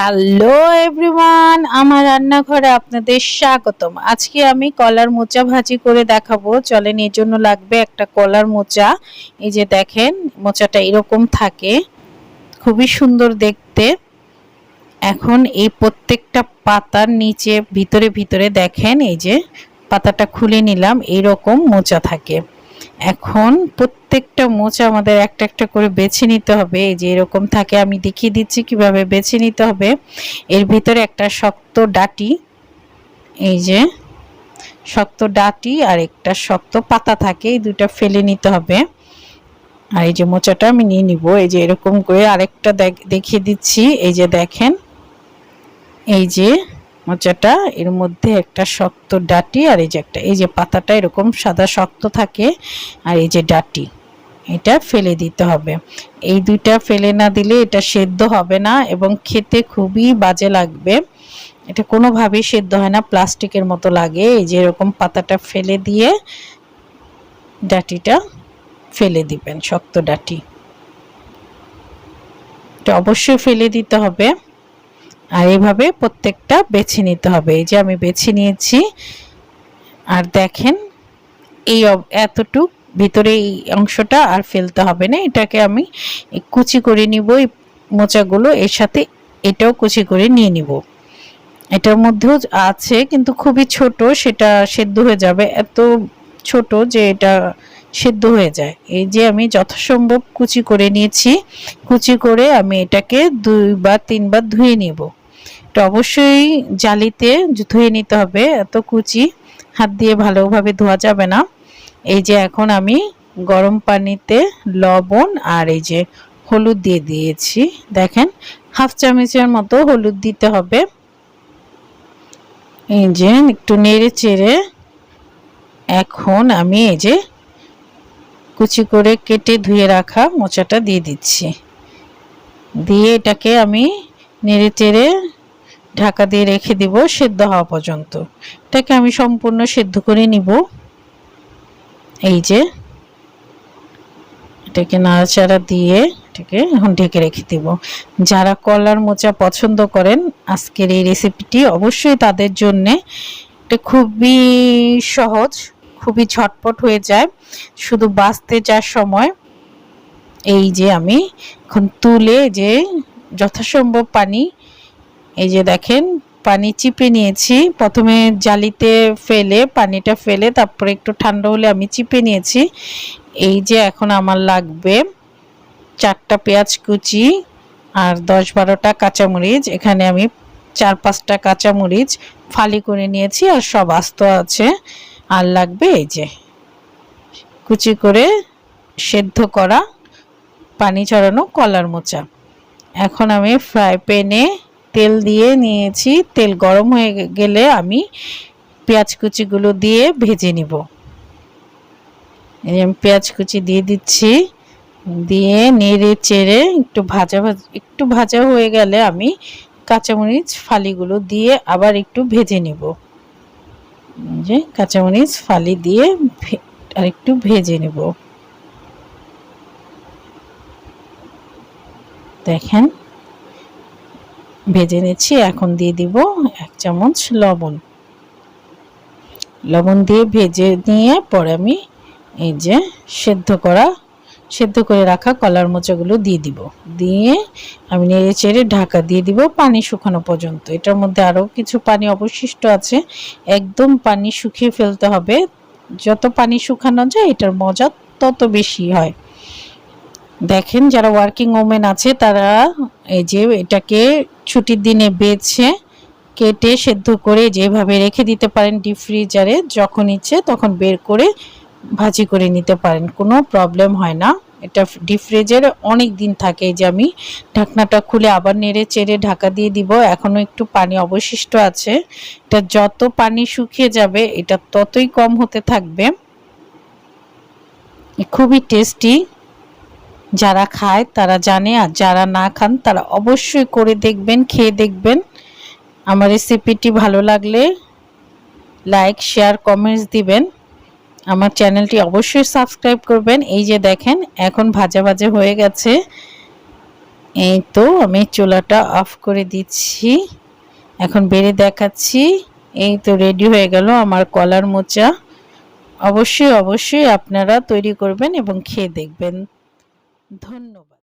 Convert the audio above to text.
Hello everyone, আমার রান্নাঘরে আপনাদের স্বাগতম। আজকে আমি কলার মোচা ভাজি করে দেখাবো। চলেন, এর জন্য লাগবে একটা কলার মোচা। এই যে দেখেন, মোচাটা এরকম থাকে, খুবই সুন্দর দেখতে। এখন এই প্রত্যেকটা পাতার নিচে ভিতরে ভিতরে দেখেন, এই যে পাতাটা খুলে নিলাম, এইরকম মোচা থাকে। এখন প্রত্যেকটা মোচা আমাদের একটা একটা করে বেছে নিতে হবে। এই যে এরকম থাকে, আমি দেখিয়ে দিচ্ছি কিভাবে বেছে নিতে হবে। এর ভিতরে একটা শক্ত ডাঁটি, এই যে শক্ত ডাঁটি আর একটা শক্ত পাতা থাকে, এই দুটো ফেলে নিতে হবে। আর এই যে মোচাটা আমি নিয়ে নিব, এই যে এরকম করে আরেকটা দেখিয়ে দিচ্ছি। এই যে দেখেন, এই যে মোচাটা, এর মধ্যে একটা শক্ত ডাঁটি আর এই যে একটা, এই যে পাতাটা এরকম সাদা শক্ত থাকে আর এই যে ডাঁটি, এটা ফেলে দিতে হবে। এই দুইটা ফেলে না দিলে এটা সেদ্ধ হবে না এবং খেতে খুবই বাজে লাগবে। এটা কোনোভাবেই সেদ্ধ হয় না, প্লাস্টিকের মতো লাগে। এই যে এরকম পাতাটা ফেলে দিয়ে ডাঁটিটা ফেলে দিবেন, শক্ত ডাঁটি এটা অবশ্যই ফেলে দিতে হবে। আর এইভাবে প্রত্যেকটা বেছে নিতে হবে। এই যে আমি বেছে নিয়েছি। আর দেখেন, এই এতটুক ভিতরে এই অংশটা আর ফেলতে হবে না, এটাকে আমি কুচি করে নিব। এই মোচাগুলো এর সাথে এটাও কুচি করে নিয়ে নিব। এটার মধ্যেও আছে কিন্তু খুবই ছোট, সেটা সেদ্ধ হয়ে যাবে, এত ছোট যে এটা সেদ্ধ হয়ে যায়। এই যে আমি যথাসম্ভব কুচি করে নিয়েছি। কুচি করে আমি এটাকে 2 বা 3 বার ধুয়ে নিব। এটা অবশ্যই জালিতে ধুয়ে নিতে হবে, এত কুচি হাত দিয়ে ভালোভাবে ধোয়া যাবে না। এই যে এখন আমি গরম পানিতে লবণ আর এই যে হলুদ দিয়ে দিয়েছি। দেখেন, হাফ চামচের মতো হলুদ দিতে হবে। এই যে একটু নেড়ে চেড়ে এখন আমি এই যে কুচি করে কেটে ধুয়ে রাখা মোচাটা দিয়ে দিচ্ছি। দিয়ে এটাকে আমি নেড়ে চেড়ে ঢাকা দিয়ে রেখে দিব সেদ্ধ হওয়া পর্যন্ত। এটাকে আমি সম্পূর্ণ সেদ্ধ করে নিব। এই যে এটাকে নাড়াচাড়া দিয়ে এটাকে এখন ঢেকে রেখে দিব। যারা কলার মোচা পছন্দ করেন, আজকের এই রেসিপিটি অবশ্যই তাদের জন্যে। এটা খুবই সহজ, খুবই ঝটপট হয়ে যায়, শুধু বাছতে যাওয়ার সময়। এই যে আমি এখন তুলে যে যথাসম্ভব পানি, এই যে দেখেন পানি চিপে নিয়েছি। প্রথমে জালিতে ফেলে পানিটা ফেলে তারপরে একটু ঠান্ডা হলে আমি চিপে নিয়েছি। এই যে এখন আমার লাগবে 4টা পেঁয়াজ কুচি আর 10-12টা কাঁচামরিচ। এখানে আমি 4-5টা কাঁচামরিচ ফালি করে নিয়েছি আর সব আস্ত আছে। আর লাগবে এই যে কুচি করে সেদ্ধ করা পানি ছড়ানো কলার মোচা। এখন আমি ফ্রাই প্যানে তেল দিয়ে নিয়েছি। তেল গরম হয়ে গেলে আমি পেঁয়াজ কুচিগুলো দিয়ে ভেজে নিব। এই যে আমি পেঁয়াজ কুচি দিয়ে দিচ্ছি, দিয়ে নেড়ে চেড়ে একটু ভাজা হয়ে গেলে আমি কাঁচামরিচ ফালিগুলো দিয়ে আবার একটু ভেজে নিব। যে কাঁচামরিচ ফালি দিয়ে আর একটু ভেজে নিব। দেখেন ভেজে নিচ্ছি। এখন দিয়ে দিব 1 চামচ লবণ। লবণ দিয়ে ভেজে নিয়ে পরে আমি এই যে সেদ্ধ করে রাখা কলার মোচাগুলো দিয়ে দিব। দিয়ে আমি নেড়ে চেড়ে ঢাকা দিয়ে দিব পানি শুকানো পর্যন্ত। এটার মধ্যে আরও কিছু পানি অবশিষ্ট আছে, একদম পানি শুকিয়ে ফেলতে হবে। যত পানি শুকানো যায় এটার মজা তত বেশি হয়। দেখেন, যারা ওয়ার্কিং ওমেন আছে তারা এই যে এটাকে ছুটির দিনে বেছে কেটে সেদ্ধ করে যেভাবে রেখে দিতে পারেন ডিপ ফ্রিজারে, যখন ইচ্ছে তখন বের করে ভাজি করে নিতে পারেন, কোনো প্রবলেম হয় না। এটা ডিপ ফ্রিজারে অনেক দিন থাকে। এই যে আমি ঢাকনাটা খুলে আবার নেড়ে চেড়ে ঢাকা দিয়ে দিব। এখনো একটু পানি অবশিষ্ট আছে। এটা যত পানি শুকিয়ে যাবে এটা ততই কম হতে থাকবে। খুবই টেস্টি, যারা খায় তারা জানে, আর যারা না খান তারা অবশ্যই করে দেখবেন, খেয়ে দেখবেন। আমার রেসিপিটি ভালো লাগলে লাইক, শেয়ার, কমেন্টস দিবেন। আমার চ্যানেলটি অবশ্যই সাবস্ক্রাইব করবেন। এই যে দেখেন এখন ভাজা ভাজা হয়ে গেছে। এই তো আমি চুলাটা অফ করে দিচ্ছি, এখন বেড়ে দেখাচ্ছি। এই তো রেডি হয়ে গেল আমার কলার মোচা। অবশ্যই অবশ্যই আপনারা তৈরি করবেন এবং খেয়ে দেখবেন। ধন্যবাদ।